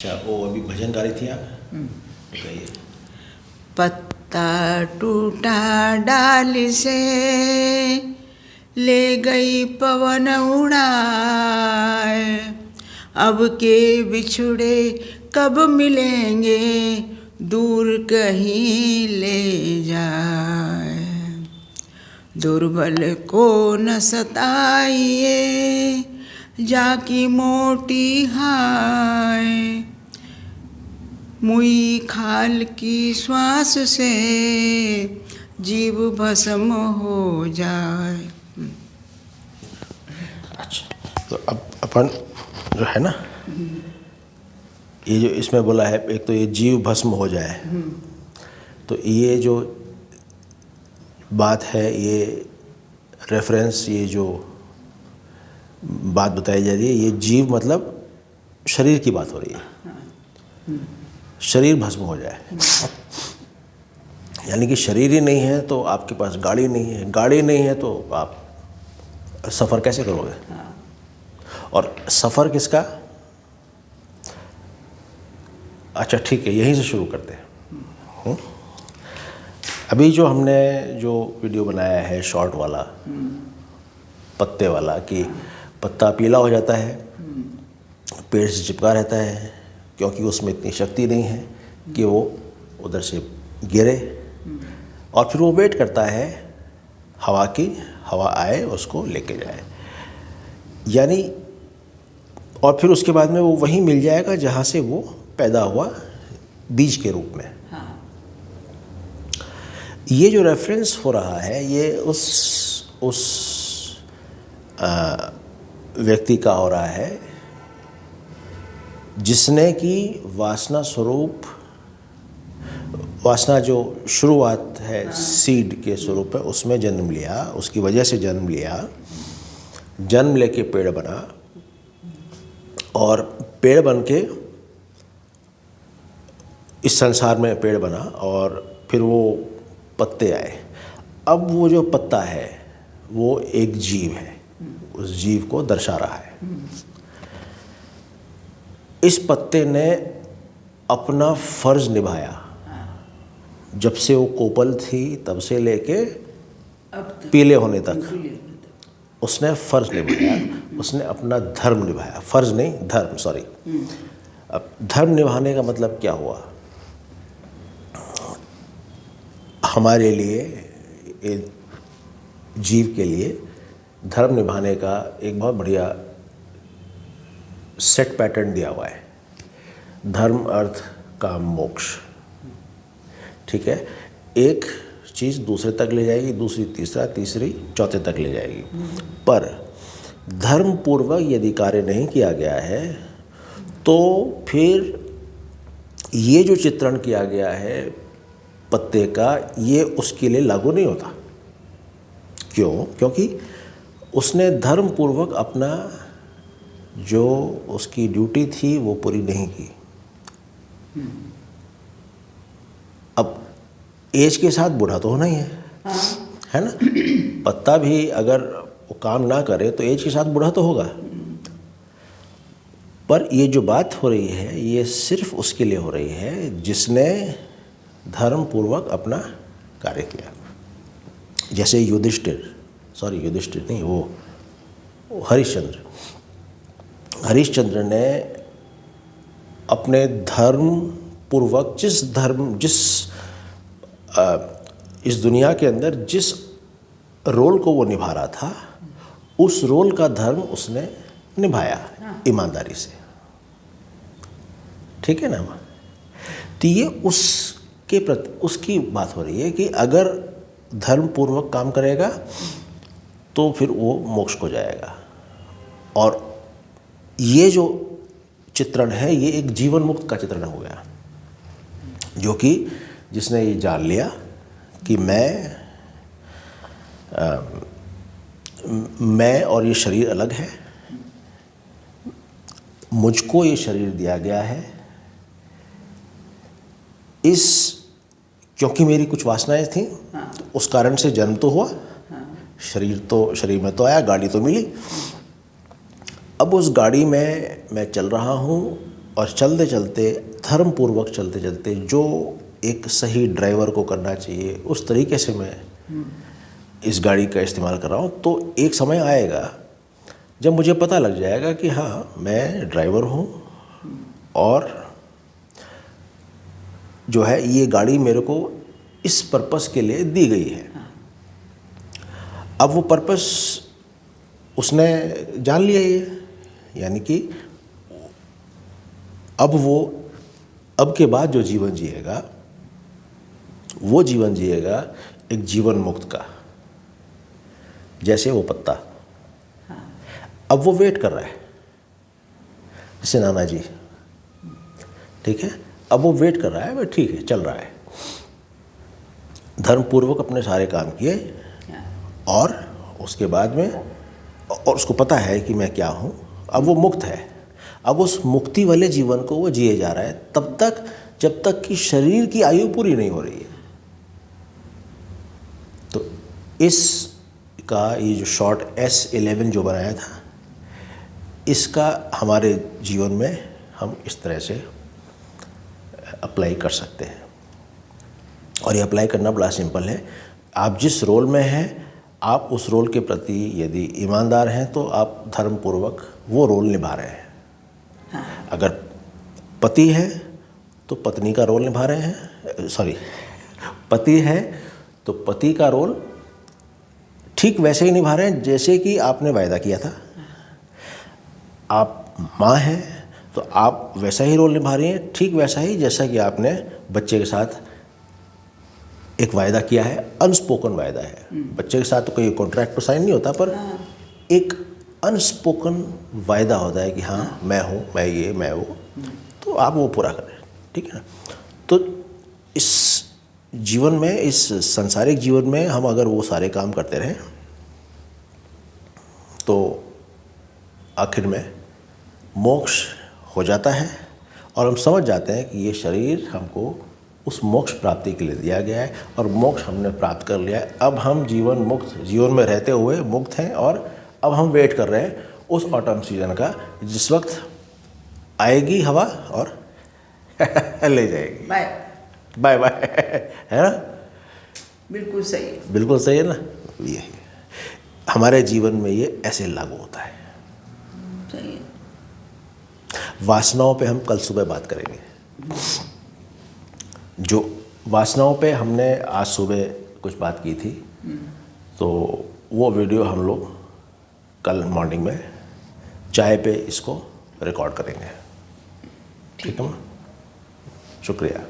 अच्छा, वो अभी भजन गा रही थी आप? कहिए। पत्ता टूटा डाल से ले गई पवन उड़ाए, अब के बिछुड़े कब मिलेंगे, दूर कहीं ले जाए। दुर्बल को न सताइए, जाकी मोटी हाय, मुई खाल की श्वास से जीव भस्म हो जाए। अच्छा, तो अब अपन जो है ना, ये जो इसमें बोला है, एक तो ये जीव भस्म हो जाए, तो ये जो बात है, ये रेफरेंस, ये जो बात बताई जा रही है, ये जीव मतलब शरीर की बात हो रही है। शरीर भस्म हो जाए, यानी कि शरीर ही नहीं है तो आपके पास गाड़ी नहीं है, गाड़ी नहीं है तो आप सफ़र कैसे करोगे? और सफ़र किसका? अच्छा ठीक है, यहीं से शुरू करते हैं। अभी जो हमने जो वीडियो बनाया है शॉर्ट वाला, पत्ते वाला, कि पत्ता पीला हो जाता है, पेड़ से चिपका रहता है, क्योंकि उसमें इतनी शक्ति नहीं है कि वो उधर से गिरे, और फिर वो वेट करता है हवा की, हवा आए उसको लेके जाए, यानी, और फिर उसके बाद में वो वहीं मिल जाएगा जहाँ से वो पैदा हुआ, बीज के रूप में। ये जो रेफरेंस हो रहा है, ये उस व्यक्ति का हो रहा है जिसने कि वासना स्वरूप, वासना जो शुरुआत है सीड के स्वरूप है, उसमें जन्म लिया, उसकी वजह से जन्म लिया, जन्म लेके पेड़ बना, और पेड़ बन के इस संसार में पेड़ बना, और फिर वो पत्ते आए। अब वो जो पत्ता है वो एक जीव है, उस जीव को दर्शा रहा है। इस पत्ते ने अपना फर्ज निभाया, जब से वो कोपल थी तब से लेके पीले होने तक उसने फर्ज निभाया, उसने अपना धर्म निभाया, फर्ज नहीं धर्म, सॉरी। अब धर्म निभाने का मतलब क्या हुआ? हमारे लिए, जीव के लिए धर्म निभाने का एक बहुत बढ़िया सेट पैटर्न दिया हुआ है। धर्म, अर्थ, काम, मोक्ष। ठीक है, एक चीज़ दूसरे तक ले जाएगी, दूसरी तीसरा, तीसरी चौथे तक ले जाएगी। पर धर्म पूर्वक यदि कार्य नहीं किया गया है तो फिर ये जो चित्रण किया गया है पत्ते का, ये उसके लिए लागू नहीं होता। क्यों? क्योंकि उसने धर्म पूर्वक अपना जो उसकी ड्यूटी थी वो पूरी नहीं की। अब एज के साथ बूढ़ा तो होना ही है ना? पत्ता भी अगर वो काम ना करे तो एज के साथ बूढ़ा तो होगा। पर ये जो बात हो रही है, ये सिर्फ उसके लिए हो रही है जिसने धर्म पूर्वक अपना कार्य किया। जैसे युधिष्ठिर नहीं, वो हरिश्चंद्र ने अपने धर्म पूर्वक इस दुनिया के अंदर जिस रोल को वो निभा रहा था, उस रोल का धर्म उसने निभाया ईमानदारी से। ठीक है ना? तो ये उसके प्रति उसकी बात हो रही है कि अगर धर्म पूर्वक काम करेगा तो फिर वो मोक्ष को जाएगा। और ये जो चित्रण है, ये एक जीवन मुक्त का चित्रण हो गया, जो कि जिसने ये जान लिया कि मैं और ये शरीर अलग है, मुझको ये शरीर दिया गया है, क्योंकि मेरी कुछ वासनाएं थी, तो उस कारण से जन्म तो हुआ, शरीर में तो आया, गाड़ी तो मिली। अब उस गाड़ी में मैं चल रहा हूँ और चलते चलते, धर्मपूर्वक चलते चलते जो एक सही ड्राइवर को करना चाहिए उस तरीके से मैं इस गाड़ी का इस्तेमाल कर रहा हूँ, तो एक समय आएगा जब मुझे पता लग जाएगा कि हाँ मैं ड्राइवर हूँ और जो है ये गाड़ी मेरे को इस पर्पस के लिए दी गई है। अब वो पर्पस उसने जान लिया ये, यानी कि अब के बाद जो जीवन जिएगा वो जीवन जिएगा एक जीवन मुक्त का, जैसे वो पत्ता। अब वो वेट कर रहा है, जैसे नाना जी, ठीक है, अब वो वेट कर रहा है, वह ठीक है, चल रहा है, धर्मपूर्वक अपने सारे काम किए और उसके बाद में, और उसको पता है कि मैं क्या हूँ, अब वो मुक्त है। अब उस मुक्ति वाले जीवन को वो जिए जा रहा है तब तक जब तक कि शरीर की आयु पूरी नहीं हो रही है। तो इसका ये जो शॉर्ट S11 जो बनाया था, इसका हमारे जीवन में हम इस तरह से अप्लाई कर सकते हैं। और ये अप्लाई करना बड़ा सिंपल है। आप जिस रोल में हैं, आप उस रोल के प्रति यदि ईमानदार हैं तो आप धर्मपूर्वक वो रोल निभा रहे हैं। अगर पति है तो पत्नी का रोल निभा रहे हैं, पति है तो पति का रोल ठीक वैसे ही निभा रहे हैं जैसे कि आपने वायदा किया था। आप माँ हैं तो आप वैसा ही रोल निभा रही हैं, ठीक वैसा ही जैसा कि आपने बच्चे के साथ एक वायदा किया है, अनस्पोकन वायदा है। बच्चे के साथ तो कोई कॉन्ट्रैक्ट तो साइन नहीं होता, पर एक अनस्पोकन वायदा होता है कि हाँ मैं हूँ, मैं ये, मैं वो, तो आप वो पूरा करें, ठीक है ना। तो इस जीवन में, इस सांसारिक जीवन में हम अगर वो सारे काम करते रहें तो आखिर में मोक्ष हो जाता है और हम समझ जाते हैं कि ये शरीर हमको उस मोक्ष प्राप्ति के लिए दिया गया है और मोक्ष हमने प्राप्त कर लिया है। अब हम जीवन में रहते हुए मुक्त हैं और अब हम वेट कर रहे हैं उस ऑटम सीजन का, जिस वक्त आएगी हवा और ले जाएगी। बाय बाय बाय, है ना। बिल्कुल सही, बिल्कुल सही है ना। यही हमारे जीवन में ये ऐसे लागू होता है। सही है। वासनाओं पे हम कल सुबह बात करेंगे। जो वासनाओं पे हमने आज सुबह कुछ बात की थी, तो वो वीडियो हम लोग कल मॉर्निंग में चाय पे इसको रिकॉर्ड करेंगे, ठीक है ना। शुक्रिया।